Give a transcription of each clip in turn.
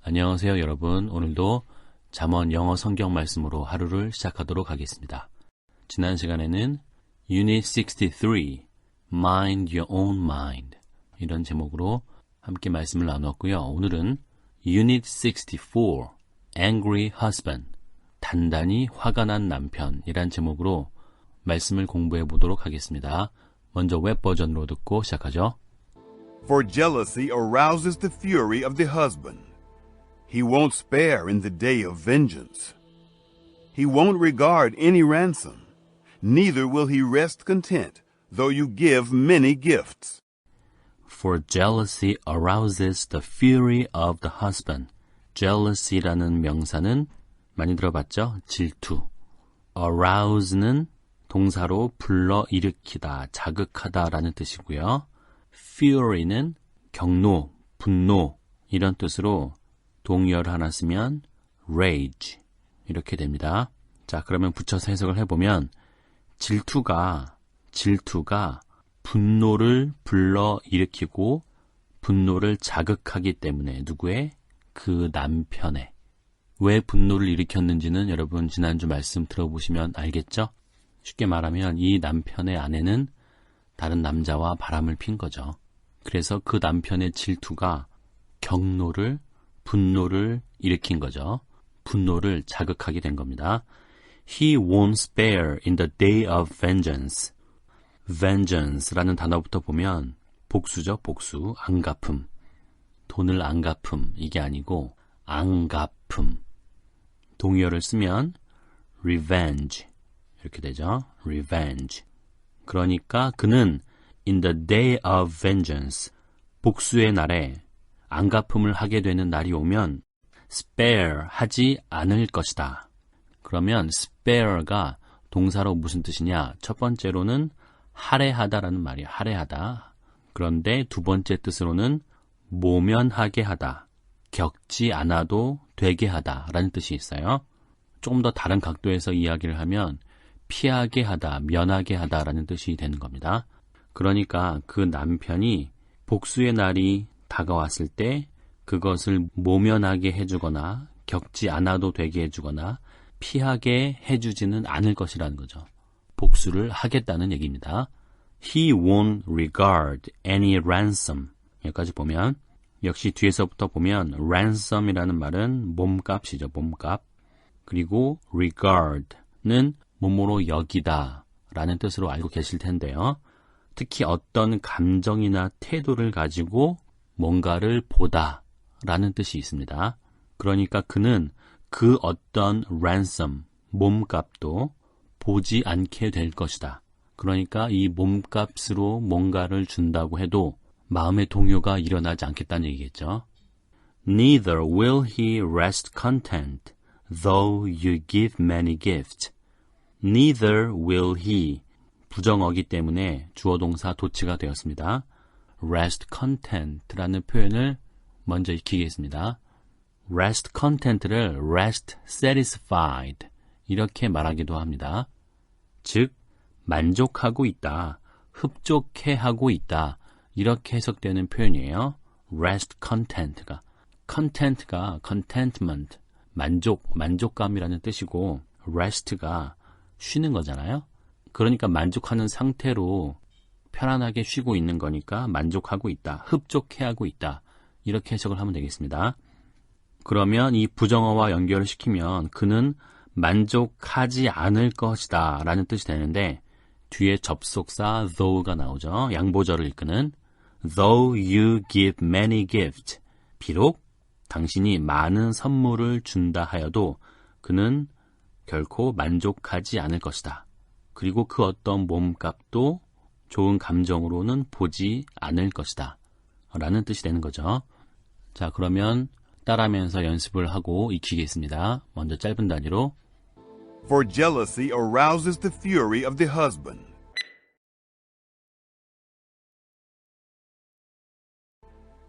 안녕하세요 여러분. 오늘도 잠언 영어 성경 말씀으로 하루를 시작하도록 하겠습니다. 지난 시간에는 Unit 63, Mind Your Own Mind 이런 제목으로 함께 말씀을 나누었고요. 오늘은 Unit 64, Angry Husband, 단단히 화가 난 남편이란 제목으로 말씀을 공부해 보도록 하겠습니다. 먼저 웹 버전으로 듣고 시작하죠. For jealousy arouses the fury of the husband. He won't spare in the day of vengeance. He won't regard any ransom. Neither will he rest content, though you give many gifts. For jealousy arouses the fury of the husband. jealousy라는 명사는 많이 들어봤죠? 질투. arouse는 동사로 불러일으키다, 자극하다라는 뜻이고요. fury는 경노, 분노 이런 뜻으로 동의어를 하나 쓰면 rage 이렇게 됩니다. 자, 그러면 붙여서 해석을 해보면 질투가 분노를 불러일으키고 분노를 자극하기 때문에 누구의? 그 남편의. 왜 분노를 일으켰는지는 여러분 지난주 말씀 들어보시면 알겠죠? 쉽게 말하면 이 남편의 아내는 다른 남자와 바람을 핀 거죠. 그래서 그 남편의 질투가 경노를, 분노를 일으킨 거죠. 분노를 자극하게 된 겁니다. He won't spare in the day of vengeance. vengeance라는 단어부터 보면 복수죠, 복수. 안 갚음. 돈을 안 갚음. 이게 아니고 안 갚음. 동의어를 쓰면 revenge. 이렇게 되죠. revenge. 그러니까 그는 in the day of vengeance. 복수의 날에 안갚음을 하게 되는 날이 오면 spare 하지 않을 것이다. 그러면 spare가 동사로 무슨 뜻이냐? 첫 번째로는 할애하다라는 말이에요. 할애하다. 그런데 두 번째 뜻으로는 모면하게 하다. 겪지 않아도 되게 하다라는 뜻이 있어요. 조금 더 다른 각도에서 이야기를 하면 피하게 하다, 면하게 하다라는 뜻이 되는 겁니다. 그러니까 그 남편이 복수의 날이 다가왔을 때 그것을 모면하게 해주거나 겪지 않아도 되게 해주거나 피하게 해주지는 않을 것이라는 거죠. 복수를 하겠다는 얘기입니다. He won't regard any ransom. 여기까지 보면 역시 뒤에서부터 보면 ransom이라는 말은 몸값이죠. 몸값. 그리고 regard는 몸으로 여기다 라는 뜻으로 알고 계실 텐데요. 특히 어떤 감정이나 태도를 가지고 뭔가를 보다 라는 뜻이 있습니다. 그러니까 그는 그 어떤 ransom, 몸값도 보지 않게 될 것이다. 그러니까 이 몸값으로 뭔가를 준다고 해도 마음의 동요가 일어나지 않겠다는 얘기겠죠. Neither will he rest content, though you give many gifts. Neither will he. 부정어기 때문에 주어동사 도치가 되었습니다. rest content라는 표현을 먼저 익히겠습니다. rest content를 rest satisfied 이렇게 말하기도 합니다. 즉 만족하고 있다, 흡족해하고 있다 이렇게 해석되는 표현이에요. rest content가 contentment 만족감이라는 뜻이고 rest가 쉬는 거잖아요. 그러니까 만족하는 상태로 편안하게 쉬고 있는 거니까 만족하고 있다, 흡족해하고 있다 이렇게 해석을 하면 되겠습니다. 그러면 이 부정어와 연결을 시키면 그는 만족하지 않을 것이다 라는 뜻이 되는데 뒤에 접속사 though가 나오죠. 양보절을 이끄는 Though you give many gifts. 비록 당신이 많은 선물을 준다 하여도 그는 결코 만족하지 않을 것이다. 그리고 그 어떤 몸값도 좋은 감정으로는 보지 않을 것이다 라는 뜻이 되는 거죠. 자, 그러면 따라하면서 연습을 하고 익히겠습니다. 먼저 짧은 단위로 For jealousy arouses the fury of the husband.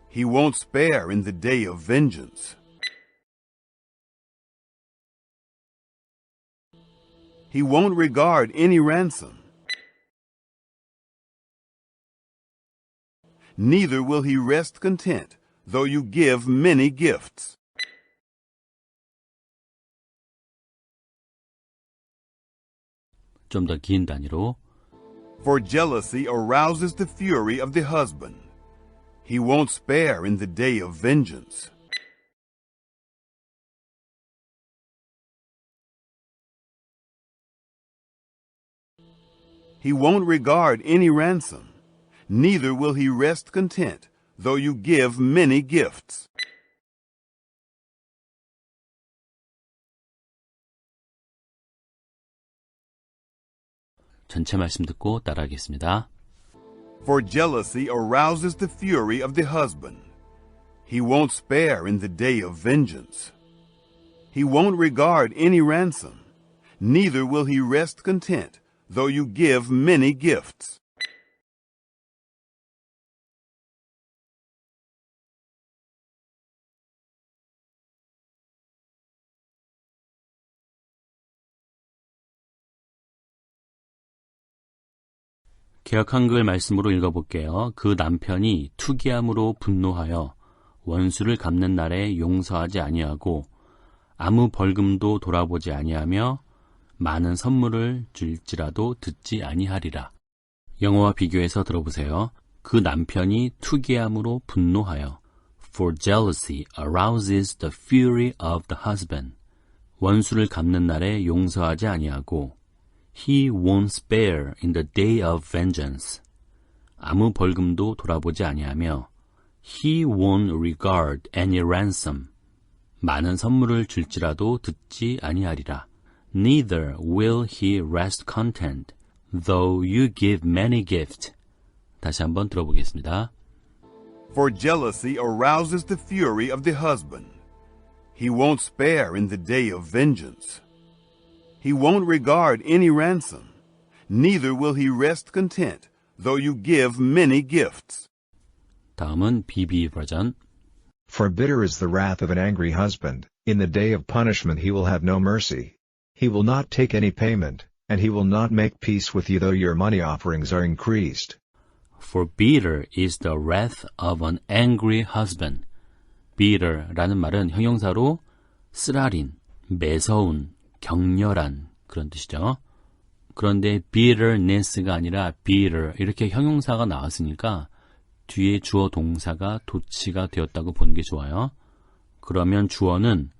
He won't spare in the day of vengeance. He won't regard any ransom. Neither will he rest content, though you give many gifts. 좀 더 긴 단위로 For jealousy arouses the fury of the husband. He won't spare in the day of vengeance. He won't regard any ransom. Neither will he rest content, though you give many gifts. 전체 말씀 듣고 따라하겠습니다. For jealousy arouses the fury of the husband. He won't spare in the day of vengeance. He won't regard any ransom. Neither will he rest content, though you give many gifts. 개역 한글 말씀으로 읽어볼게요. 그 남편이 투기함으로 분노하여 원수를 갚는 날에 용서하지 아니하고 아무 벌금도 돌아보지 아니하며 많은 선물을 줄지라도 듣지 아니하리라. 영어와 비교해서 들어보세요. 그 남편이 투기함으로 분노하여 For jealousy arouses the fury of the husband. 원수를 갚는 날에 용서하지 아니하고 He won't spare in the day of vengeance. 아무 벌금도 돌아보지 아니하며 He won't regard any ransom. 많은 선물을 줄지라도 듣지 아니하리라. Neither will he rest content, though you give many gifts. 다시 한번 들어보겠습니다. For jealousy arouses the fury of the husband. He won't spare in the day of vengeance. He won't regard any ransom. Neither will he rest content, though you give many gifts. 다음은 BB 버전. For bitter is the wrath of an angry husband. In the day of punishment he will have no mercy. He will not take any payment, and he will not make peace with you though your money offerings are increased. For bitter is the wrath of an angry husband. bitter라는 말은 형용사로 쓰라린, 매서운, 격렬한 그런 뜻이죠. 그런데 bitterness가 아니라 bitter 이렇게 형용사가 나왔으니까 뒤에 주어 동사가 도치가 되었다고 보는 게 좋아요. 그러면 주어는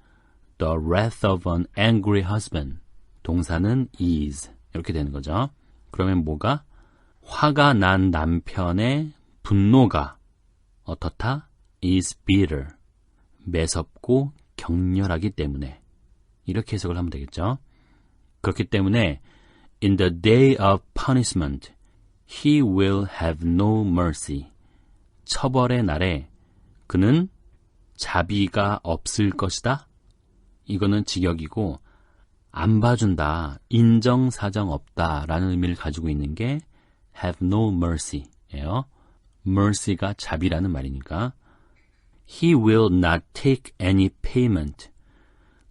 the wrath of an angry husband, 동사는 is 이렇게 되는 거죠. 그러면 뭐가? 화가 난 남편의 분노가 어떻다? is bitter, 매섭고 격렬하기 때문에 이렇게 해석을 하면 되겠죠. 그렇기 때문에 in the day of punishment, he will have no mercy. 처벌의 날에 그는 자비가 없을 것이다. 이거는 직역이고 안 봐준다, 인정사정 없다 라는 의미를 가지고 있는 게 have no mercy 예요. mercy가 자비라는 말이니까 he will not take any payment.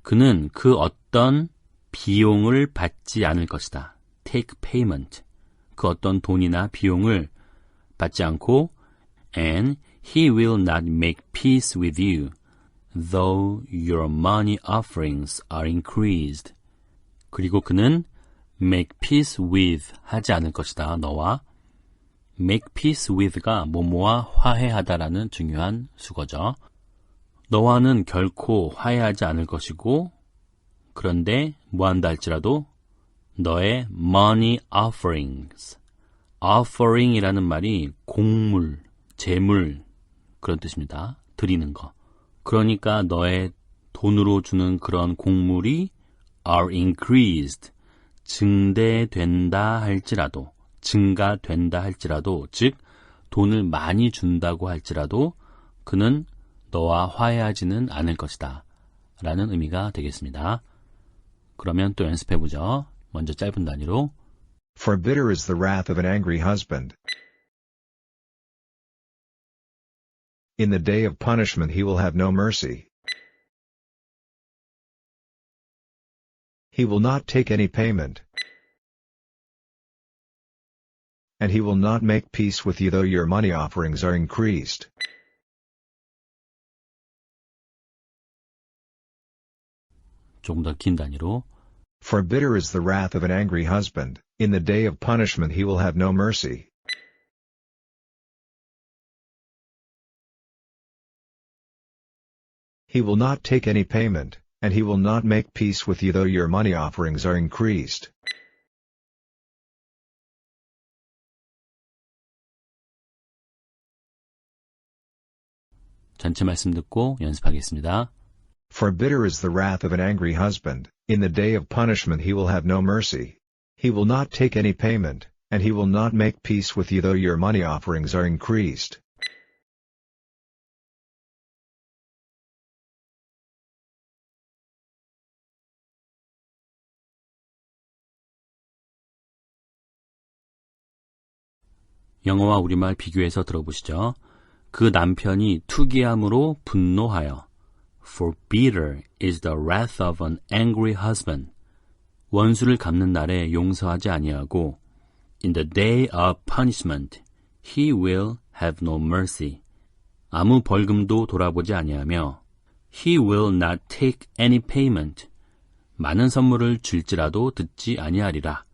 그는 그 어떤 비용을 받지 않을 것이다. take payment. 그 어떤 돈이나 비용을 받지 않고 and he will not make peace with you, though your money offerings are increased. 그리고 그는 make peace with 하지 않을 것이다. 너와 make peace with가 뭐뭐와 화해하다라는 중요한 수거죠. 너와는 결코 화해하지 않을 것이고 그런데 뭐한다 할지라도 너의 money offerings, offering이라는 말이 공물, 재물 그런 뜻입니다. 드리는 거. 그러니까 너의 돈으로 주는 그런 공물이 are increased, 증대된다 할지라도, 증가된다 할지라도, 즉 돈을 많이 준다고 할지라도 그는 너와 화해하지는 않을 것이다 라는 의미가 되겠습니다. 그러면 또 연습해보죠. 먼저 짧은 단위로 For bitter is the wrath of an angry husband. In the day of punishment he will have no mercy. He will not take any payment. And he will not make peace with you though your money offerings are increased. 조금 더 긴 단위로 For bitter is the wrath of an angry husband. In the day of punishment he will have no mercy. He will not take any payment, and he will not make peace with you though your money offerings are increased. 전체 말씀 듣고 연습하겠습니다. For bitter is the wrath of an angry husband, in the day of punishment he will have no mercy. He will not take any payment, and he will not make peace with you though your money offerings are increased. 영어와 우리말 비교해서 들어보시죠. 그 남편이 투기함으로 분노하여. For bitter is the wrath of an angry husband. 원수를 갚는 날에 용서하지 아니하고 In the day of punishment he will have no mercy. 아무 벌금도 돌아보지 아니하며 He will not take any payment. 많은 선물을 줄지라도 듣지 아니하리라.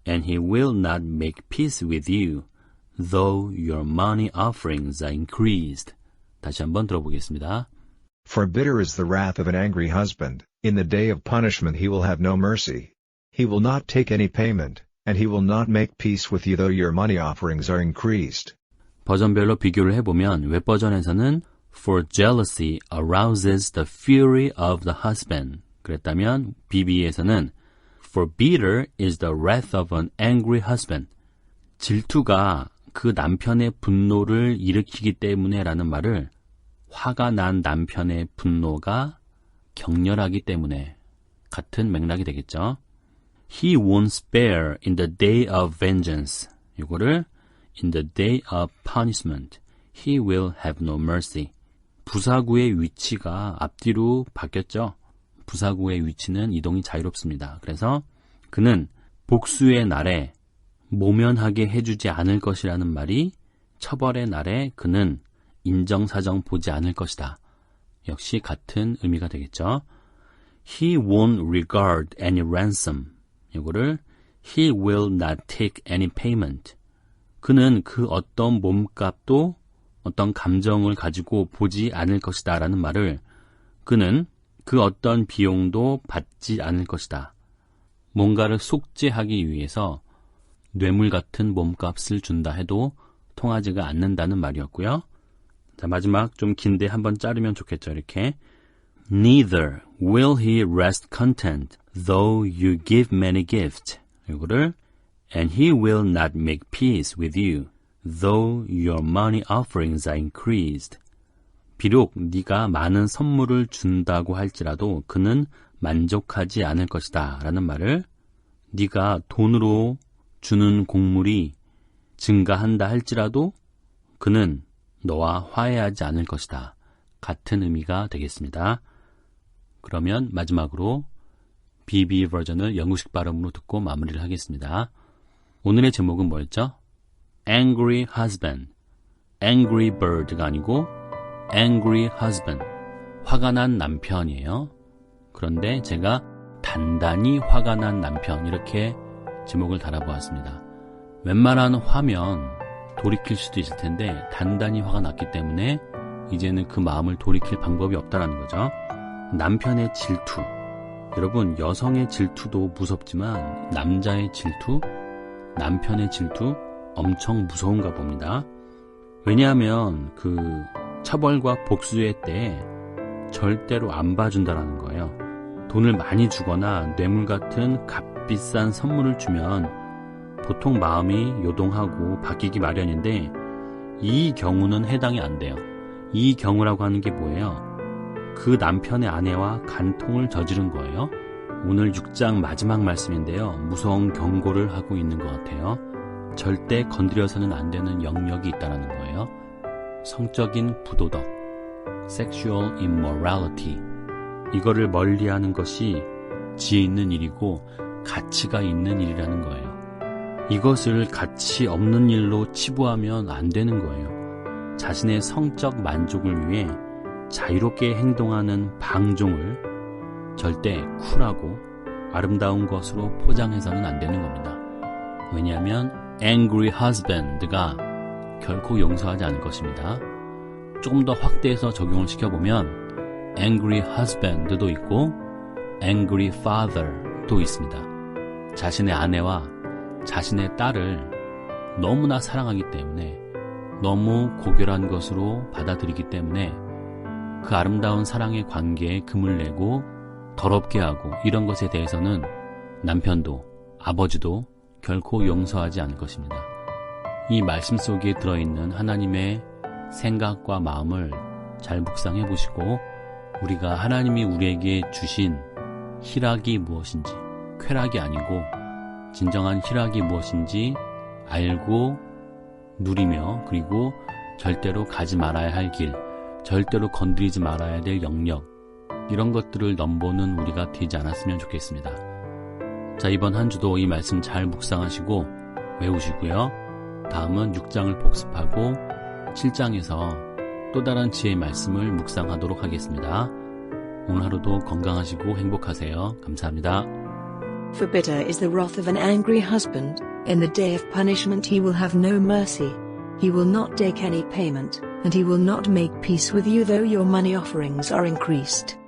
And he will not make peace with you, though your money offerings are increased. 다시 한번 들어보겠습니다. For bitter is the wrath of an angry husband, in the day of punishment he will have no mercy. He will not take any payment, and he will not make peace with you though your money offerings are increased. 버전별로 비교를 해보면 웹버전에서는 For jealousy arouses the fury of the husband. 그랬다면 BB에서는 For bitter is the wrath of an angry husband. 질투가 그 남편의 분노를 일으키기 때문에 라는 말을 화가 난 남편의 분노가 격렬하기 때문에 같은 맥락이 되겠죠. He won't spare in the day of vengeance. 이거를 in the day of punishment. He will have no mercy. 부사구의 위치가 앞뒤로 바뀌었죠. 부사구의 위치는 이동이 자유롭습니다. 그래서 그는 복수의 날에 모면하게 해주지 않을 것이라는 말이 처벌의 날에 그는 인정사정 보지 않을 것이다. 역시 같은 의미가 되겠죠. He won't regard any ransom. 이거를 He will not take any payment. 그는 그 어떤 몸값도 어떤 감정을 가지고 보지 않을 것이다 라는 말을 그는 그 어떤 비용도 받지 않을 것이다. 뭔가를 속죄하기 위해서 뇌물 같은 몸값을 준다 해도 통하지가 않는다는 말이었고요. 자, 마지막 좀 긴데 한번 자르면 좋겠죠. 이렇게 Neither will he rest content though you give many gifts. 이거를 And he will not make peace with you though your money offerings are increased. 비록 네가 많은 선물을 준다고 할지라도 그는 만족하지 않을 것이다 라는 말을 네가 돈으로 주는 곡물이 증가한다 할지라도 그는 너와 화해하지 않을 것이다. 같은 의미가 되겠습니다. 그러면 마지막으로 BB 버전을 영국식 발음으로 듣고 마무리를 하겠습니다. 오늘의 제목은 뭐였죠? Angry Husband. Angry Bird가 아니고 Angry Husband. 화가 난 남편이에요. 그런데 제가 단단히 화가 난 남편 이렇게 제목을 달아보았습니다. 웬만한 화면 돌이킬 수도 있을 텐데 단단히 화가 났기 때문에 이제는 그 마음을 돌이킬 방법이 없다는 거죠. 남편의 질투. 여러분, 여성의 질투도 무섭지만 남자의 질투, 남편의 질투 엄청 무서운가 봅니다. 왜냐하면 그 처벌과 복수의 때에 절대로 안 봐준다라는 거예요. 돈을 많이 주거나 뇌물 같은 값비싼 선물을 주면 보통 마음이 요동하고 바뀌기 마련인데 이 경우는 해당이 안 돼요. 이 경우라고 하는 게 뭐예요? 그 남편의 아내와 간통을 저지른 거예요. 오늘 6장 마지막 말씀인데요. 무서운 경고를 하고 있는 것 같아요. 절대 건드려서는 안 되는 영역이 있다는 거예요. 성적인 부도덕, sexual immorality. 이거를 멀리하는 것이 지혜 있는 일이고 가치가 있는 일이라는 거예요. 이것을 가치 없는 일로 치부하면 안 되는 거예요. 자신의 성적 만족을 위해 자유롭게 행동하는 방종을 절대 쿨하고 아름다운 것으로 포장해서는 안 되는 겁니다. 왜냐하면 angry husband가 결코 용서하지 않을 것입니다. 조금 더 확대해서 적용을 시켜보면 angry husband도 있고 angry father도 있습니다. 자신의 아내와 자신의 딸을 너무나 사랑하기 때문에 너무 고결한 것으로 받아들이기 때문에 그 아름다운 사랑의 관계에 금을 내고 더럽게 하고 이런 것에 대해서는 남편도 아버지도 결코 용서하지 않을 것입니다. 이 말씀 속에 들어있는 하나님의 생각과 마음을 잘 묵상해 보시고 우리가 하나님이 우리에게 주신 희락이 무엇인지, 쾌락이 아니고 진정한 희락이 무엇인지 알고 누리며 그리고 절대로 가지 말아야 할 길, 절대로 건드리지 말아야 될 영역 이런 것들을 넘보는 우리가 되지 않았으면 좋겠습니다. 자, 이번 한 주도 이 말씀 잘 묵상하시고 외우시고요. 다음은 6장을 복습하고 7장에서 또 다른 지혜의 말씀을 묵상하도록 하겠습니다. 오늘 하루도 건강하시고 행복하세요. 감사합니다. For bitter is the wrath of an angry husband, in the day of punishment he will have no mercy. He will not take any payment, and he will not make peace with you though your money offerings are increased.